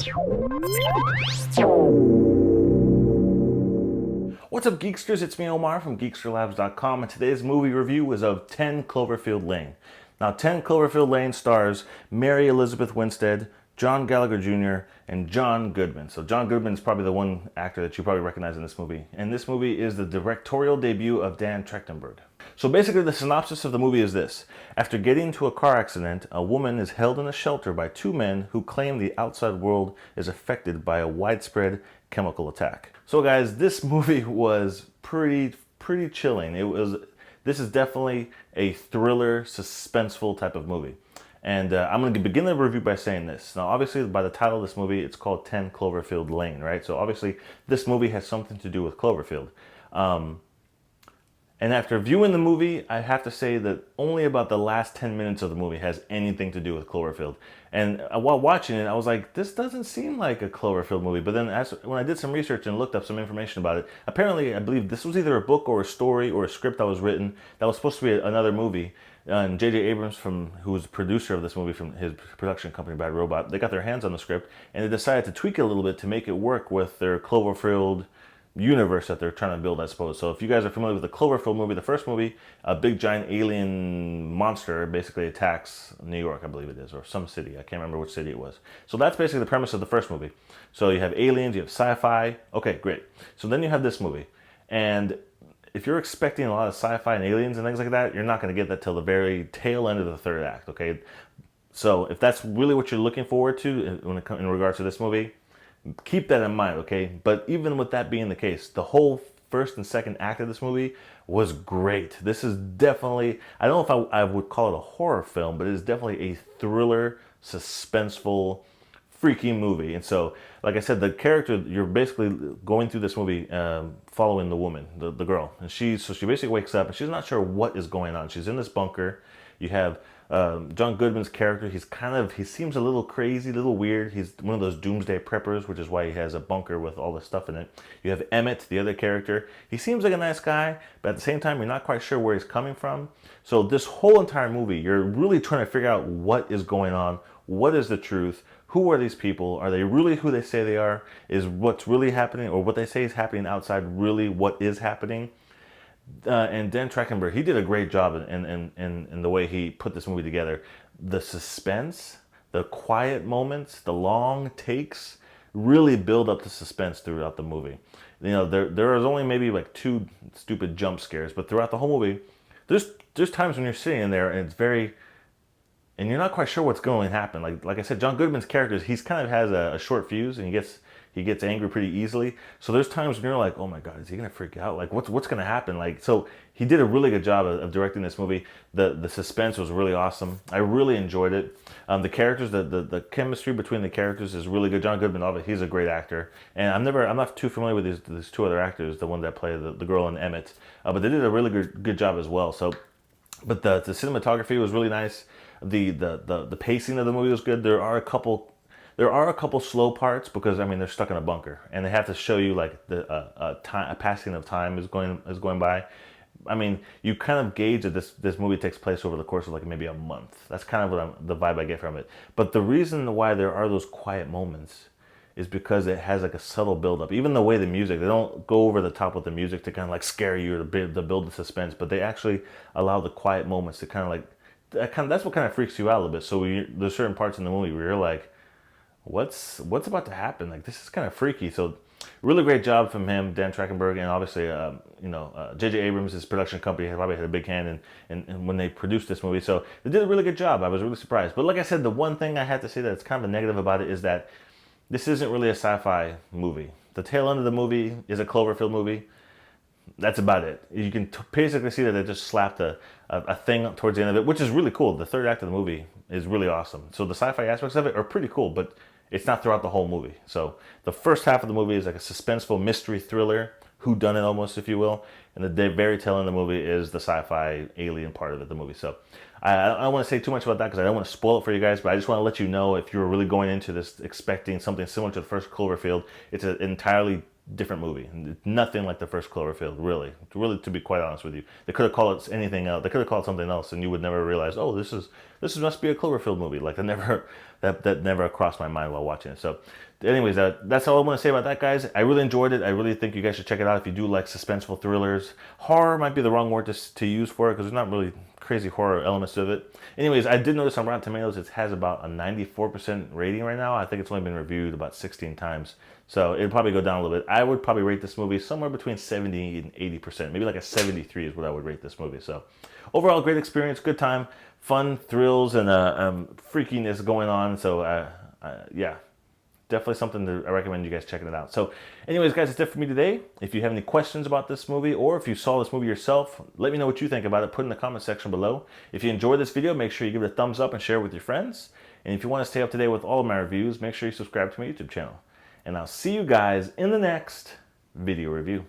What's up, Geeksters? It's me, Omar from geeksterlabs.com, and today's movie review is of 10 Cloverfield Lane. Now, 10 Cloverfield Lane stars Mary Elizabeth Winstead, John Gallagher Jr., and John Goodman. So John Goodman is probably the one actor that you probably recognize in this movie. And this movie is the directorial debut of Dan Trachtenberg. So basically the synopsis of the movie is this. After getting into a car accident, a woman is held in a shelter by two men who claim the outside world is affected by a widespread chemical attack. So guys, this movie was pretty chilling. This is definitely a thriller, suspenseful type of movie. And I'm going to begin the review by saying this. Now, obviously, by the title of this movie, it's called 10 Cloverfield Lane, right? So obviously, this movie has something to do with Cloverfield. And after viewing the movie, I have to say that only about the last 10 minutes of the movie has anything to do with Cloverfield. And while watching it, I was like, this doesn't seem like a Cloverfield movie. But then when I did some research and looked up some information about it, apparently I believe this was either a book or a story or a script that was written that was supposed to be another movie. And J.J. Abrams, who was the producer of this movie from his production company, Bad Robot, they got their hands on the script and they decided to tweak it a little bit to make it work with their Cloverfield universe that they're trying to build, I suppose. So if you guys are familiar with the Cloverfield movie, the first movie, a big giant alien monster basically attacks New York, I believe it is, or some city. I can't remember which city it was. So that's basically the premise of the first movie. So you have aliens, you have sci-fi. Okay, great. So then you have this movie. And if you're expecting a lot of sci-fi and aliens and things like that, you're not going to get that till the very tail end of the third act, okay? So if that's really what you're looking forward to in regards to this movie, keep that in mind, okay? But even with that being the case, the whole first and second act of this movie was great. This is definitely, I don't know if I would call it a horror film, but it is definitely a thriller, suspenseful, freaky movie. And so, like I said, the character, you're basically going through this movie following the woman, the girl. And she basically wakes up and she's not sure what is going on. She's in this bunker. You have John Goodman's character. He seems a little crazy, a little weird. He's one of those doomsday preppers, which is why he has a bunker with all this stuff in it. You have Emmett, the other character. He seems like a nice guy, but at the same time, you're not quite sure where he's coming from. So this whole entire movie, you're really trying to figure out what is going on. What is the truth? Who are these people? Are they really who they say they are? Is what's really happening, or what they say is happening outside, really what is happening? And Dan Trachtenberg, he did a great job in the way he put this movie together. The suspense, the quiet moments, the long takes really build up the suspense throughout the movie. You know, there is only maybe like 2 stupid jump scares, but throughout the whole movie, there's times when you're sitting in there and and you're not quite sure what's going to happen. Like I said, John Goodman's character, he's kind of has a short fuse and he gets angry pretty easily. So there's times when you're like, oh my God, is he gonna freak out? Like what's gonna happen? Like, so he did a really good job of directing this movie. The suspense was really awesome. I really enjoyed it. The characters, the chemistry between the characters is really good. John Goodman, obviously, he's a great actor. And I'm not too familiar with these 2 other actors, the one that play the girl and Emmett. But they did a really good job as well. So, but the cinematography was really nice. The pacing of the movie was good. There are a couple slow parts because I mean they're stuck in a bunker and they have to show you like a passing of time is going by. I mean, you kind of gauge that this movie takes place over the course of like maybe a month. That's kind of the vibe I get from it. But the reason why there are those quiet moments is because it has like a subtle buildup. Even the way the music, they don't go over the top with the music to kind of like scare you or to build the suspense, but they actually allow the quiet moments to kind of like that's what kind of freaks you out a little bit. So there's certain parts in the movie where you're like, what's about to happen? Like, this is kind of freaky. So really great job from him, Dan Trachtenberg, and obviously J.J. Abrams, his production company, probably had a big hand in when they produced this movie. So they did a really good job. I was really surprised. But like I said, the one thing I had to say that's kind of a negative about it is that this isn't really a sci-fi movie. The tail end of the movie is a Cloverfield movie. That's about it. You can basically see that they just slapped a thing towards the end of it, which is really cool. The third act of the movie is really awesome. So the sci-fi aspects of it are pretty cool, but it's not throughout the whole movie. So the first half of the movie is like a suspenseful mystery thriller, whodunit almost, if you will. And the very tail end of the movie is the sci-fi alien part of the movie. So I don't want to say too much about that because I don't want to spoil it for you guys, but I just want to let you know if you're really going into this expecting something similar to the first Cloverfield, it's an entirely different movie. Nothing like the first Cloverfield, really, to be quite honest with you. They could have called it anything else. They could have called it something else, and you would never realize, oh, this must be a Cloverfield movie. Like that never crossed my mind while watching it. So anyways, that's all I want to say about that, guys. I really enjoyed it. I really think you guys should check it out if you do like suspenseful thrillers. Horror might be the wrong word to use for it because there's not really crazy horror elements to it. Anyways, I did notice on Rotten Tomatoes it has about a 94% rating right now. I think it's only been reviewed about 16 times. So it'll probably go down a little bit. I would probably rate this movie somewhere between 70 and 80%. Maybe like a 73 is what I would rate this movie. So overall, great experience, good time, fun, thrills, and freakiness going on. So yeah. Definitely something I recommend you guys checking it out. So anyways, guys, that's it for me today. If you have any questions about this movie or if you saw this movie yourself, let me know what you think about it. Put in the comment section below. If you enjoyed this video, make sure you give it a thumbs up and share it with your friends. And if you want to stay up to date with all of my reviews, make sure you subscribe to my YouTube channel. And I'll see you guys in the next video review.